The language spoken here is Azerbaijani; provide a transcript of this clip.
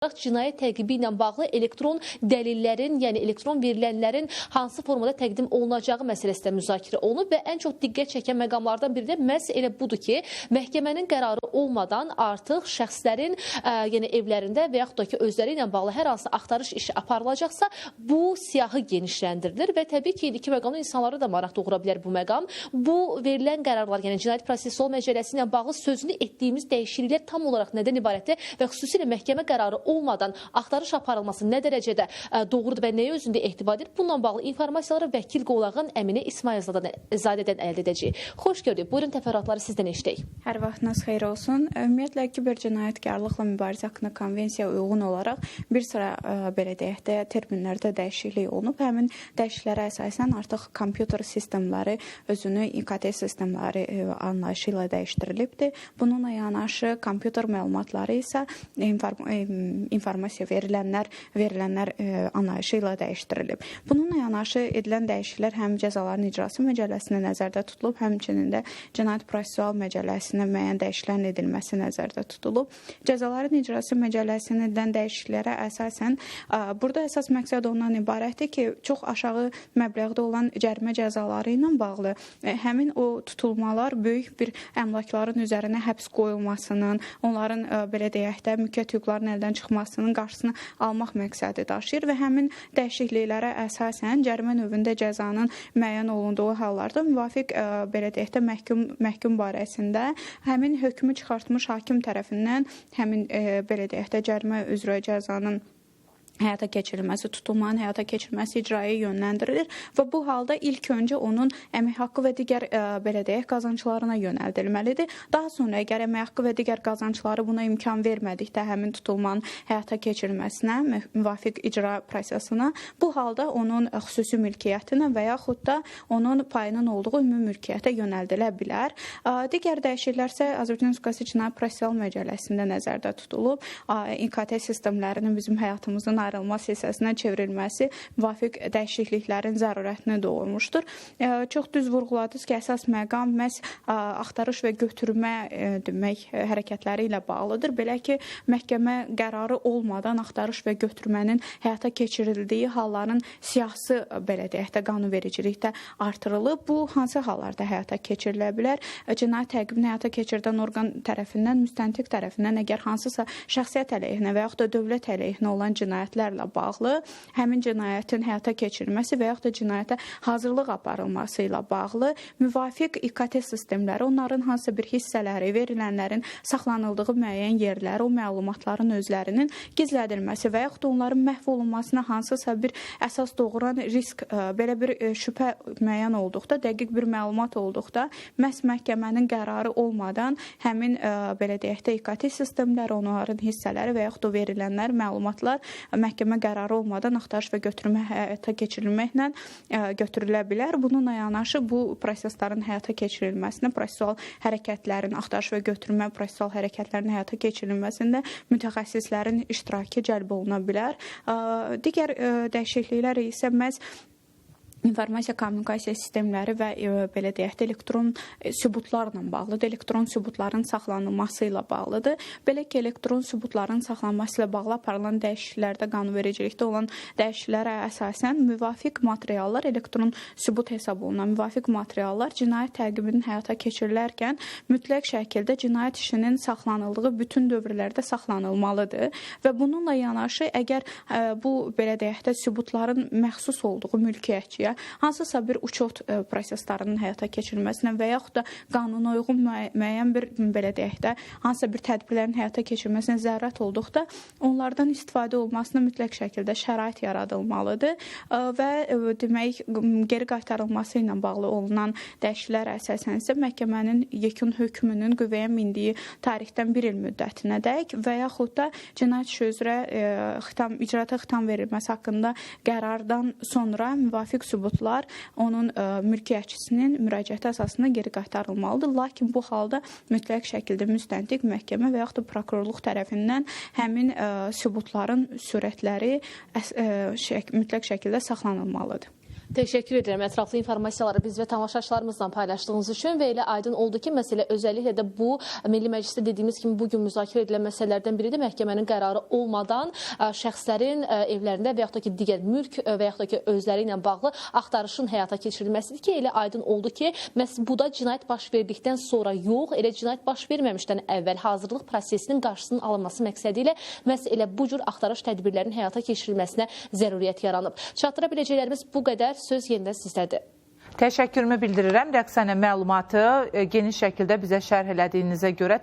cinayət təqibi ilə bağlı elektron dəlillərin, yəni elektron verilənlərin hansı formada təqdim olunacağı məsələsi də müzakirə olunub və ən çox diqqət çəkən məqamlardan biri də məhz elə budur ki, məhkəmənin qərarı olmadan artıq şəxslərin yəni evlərində və yaxud da ki, özləri ilə bağlı hər hansı axtarış işi aparılacaqsa, bu siyahı genişləndirilir və təbii ki, indiki məqamda insanlara da maraq doğura bilər bu məqam. Bu verilən qərarlar, yəni Cinayət Prosessual Məcəlləsi ilə bağlı sözünü etdiyimiz dəyişikliklər tam olaraq nədən ibarətdir və xüsusilə məhkəmə qərarı olmadan axtarış aparılması nə dərəcədə doğrudur və nəyə özündə ehtiva edir? Bununla bağlı informasiyaları vəkil qolağın Əminə İsmayılzadədən əldə edəcəyik. Xoş gördük. Buyurun, təfərrüatları sizdən eşidək. Hər vaxtınız xeyir olsun. Ümumiyyətlə, kibercinayətkarlıqla mübarizə haqqında konvensiyaya uyğun olaraq bir sıra belə deyək də terminlərdə dəyişiklik olunub. Həmin dəyişikliklərə əsasən artıq kompüter sistemləri özünü İKT sistemləri anlayışı ilə dəyişdirilibdir. Bununla yanaşı kompüter məlumatları isə informasiya verilənlər anlayışı ilə dəyişdirilib. Bununla yanaşı edilən dəyişikliklər həm cəzaların icrası məcəlləsinə nəzərdə tutulub, həmçinin də Cinayət Prosessual Məcəlləsinə müəyyən dəyişikliklərin edilməsi nəzərdə tutulub. Cəzaların icrası məcəlləsində edilən dəyişikliklərə əsasən burada əsas məqsəd ondan ibarətdir ki, çox aşağı məbləğdə olan cərimə cəzaları ilə bağlı həmin o tutulmalar böyük bir əmlakların üzərinə həbs qoyulmasının, onların belə deyək də mülkiyyət hüquqlarının əldən çıxmasının qarşısını almaq məqsədi daşıyır və həmin dəyişikliklərə əsasən cərimə növündə cəzanın müəyyən olunduğu hallarda müvafiq belə deyək də məhkum barəsində həmin hökmü çıxartmış hakim tərəfindən həmin belə deyək də cərimə üzrə cəzanın həyata keçirilməsi, tutulmanın həyata keçirilməsi icraya yönləndirilir və bu halda ilk öncə onun əmək haqqı və digər belə deyək qazanclarına yönəldilməlidir. Daha sonra əgər əmək haqqı və digər qazancları buna imkan vermədikdə həmin tutulmanın həyata keçirilməsinə, müvafiq icra prosesinə, bu halda onun xüsusi mülkiyyətinə və yaxud da onun payının olduğu ümumi mülkiyyətə yönəldilə bilər. Digər dəyişikliklər isə Azərbaycan Respublikası Cinayət Prosessual Məcəlləsində nəzərdə tutulub. İKT sistemlərinin bizim həyatımızın ayrılmaz hissəsinə çevrilməsi müvafiq dəyişikliklərin zərurətini doğurmuşdur. Çox düz vurğuladınız ki, əsas məqam məhz axtarış və götürmə demək hərəkətləri ilə bağlıdır. Belə ki, məhkəmə qərarı olmadan axtarış və götürmənin həyata keçirildiyi halların siyahısı belə deyək də qanunvericilikdə artırılıb. Bu hansı hallarda həyata keçirilə bilər? Cinayət təqibini həyata keçirdən orqan tərəfindən, müstəntiq tərəfindən əgər hansısa şəxsiyyət əleyhinə və yaxud da dövlət əleyhinə olan cinayətlərlə bağlı həmin cinayətin həyata keçirilməsi və yaxud da cinayətə hazırlıq aparılması ilə bağlı müvafiq İKT sistemləri, onların hansısa bir hissələri, verilənlərin saxlanıldığı müəyyən yerləri, o məlumatların özlərinin gizlədilməsi və yaxud da onların məhv olunmasına hansısa bir əsas doğuran risk, belə bir şübhə müəyyən olduqda, dəqiq bir məlumat olduqda, məhz məhkəmənin qərarı olmadan həmin belə deyək də İKT sistemləri, onların hissələri və yaxud da verilənlər, məlumatlar məhkəmə qərarı olmadan axtarış və götürmə həyata keçirilməklə götürülə bilər. Bununla yanaşı bu proseslərin həyata keçirilməsinə, prosessual hərəkətlərin, axtarış və götürmə prosessual hərəkətlərinin həyata keçirilməsində mütəxəssislərin iştirakı cəlb oluna bilər. Digər dəyişikliklər isə məhz informasiya kommunikasiya sistemləri və belə deyək də elektron sübutlarla bağlıdır. Elektron sübutların saxlanılması ilə bağlıdır. Belə ki, elektron sübutların saxlanılması ilə bağlı aparılan dəyişikliklərdə qanunvericilikdə olan dəyişikliklərə əsasən müvafiq materiallar elektron sübut hesab olunan müvafiq materiallar cinayət təqibinin həyata keçirilərkən mütləq şəkildə cinayət işinin saxlanıldığı bütün dövrlərdə saxlanılmalıdır və bununla yanaşı əgər bu belə deyək də sübutların məxsus olduğu mülkiyyətçiyə hansısa bir uçot proseslərinin həyata keçirilməsinə və yaxud da qanuna uyğun müəyyən bir belə deyək də hansısa bir tədbirlərin həyata keçirilməsinə zərurət olduqda onlardan istifadə olmasına mütləq şəkildə şərait yaradılmalıdır və demək geri qaytarılması ilə bağlı olunan dəyişikliklər əsasən isə məhkəmənin yekun hökmünün qüvvəyə mindiyi tarixdən 1 il müddətinədək və yaxud da cinayət işi üzrə icraata xitam verilməsi haqqında qərardan sonra müvafiq sübutlar onun mülkiyyətçisinin müraciəti əsasında geri qaytarılmalıdır. Lakin bu halda mütləq şəkildə müstəntiq məhkəmə və yaxud da prokurorluq tərəfindən həmin sübutların sürətləri mütləq şəkildə saxlanılmalıdır. Teşekkür edirəm ətraflı informasiyaları biz və tamaşaçılarımızla paylaşdığınız üçün və elə aydın oldu ki, məsələ özəlliklə də bu Milli Məclisdə dediyimiz kimi bugün müzakirə edilən məsələlərdən biridir. Məhkəmənin qərarı olmadan şəxslərin evlərində və yaxud da ki, digər mülk və yaxud da ki, özləri ilə bağlı axtarışın həyata keçirilməsidir ki, elə aydın oldu ki, bu da cinayət baş verdikdən sonra yox, elə cinayət baş verməmişdən əvvəl hazırlıq prosesinin qarşısının alınması məqsədi ilə məhz elə bu cür axtarış tədbirlərinin həyata keçirilməsinə zəruriyyət yaranıb. Çatdıra biləcəklərimiz bu qədər. Söz yenidən sizdədir. Təşəkkürümü bildirirəm. Rəqsanə məlumatı geniş şəkildə bizə şərh elədiyinizə görə.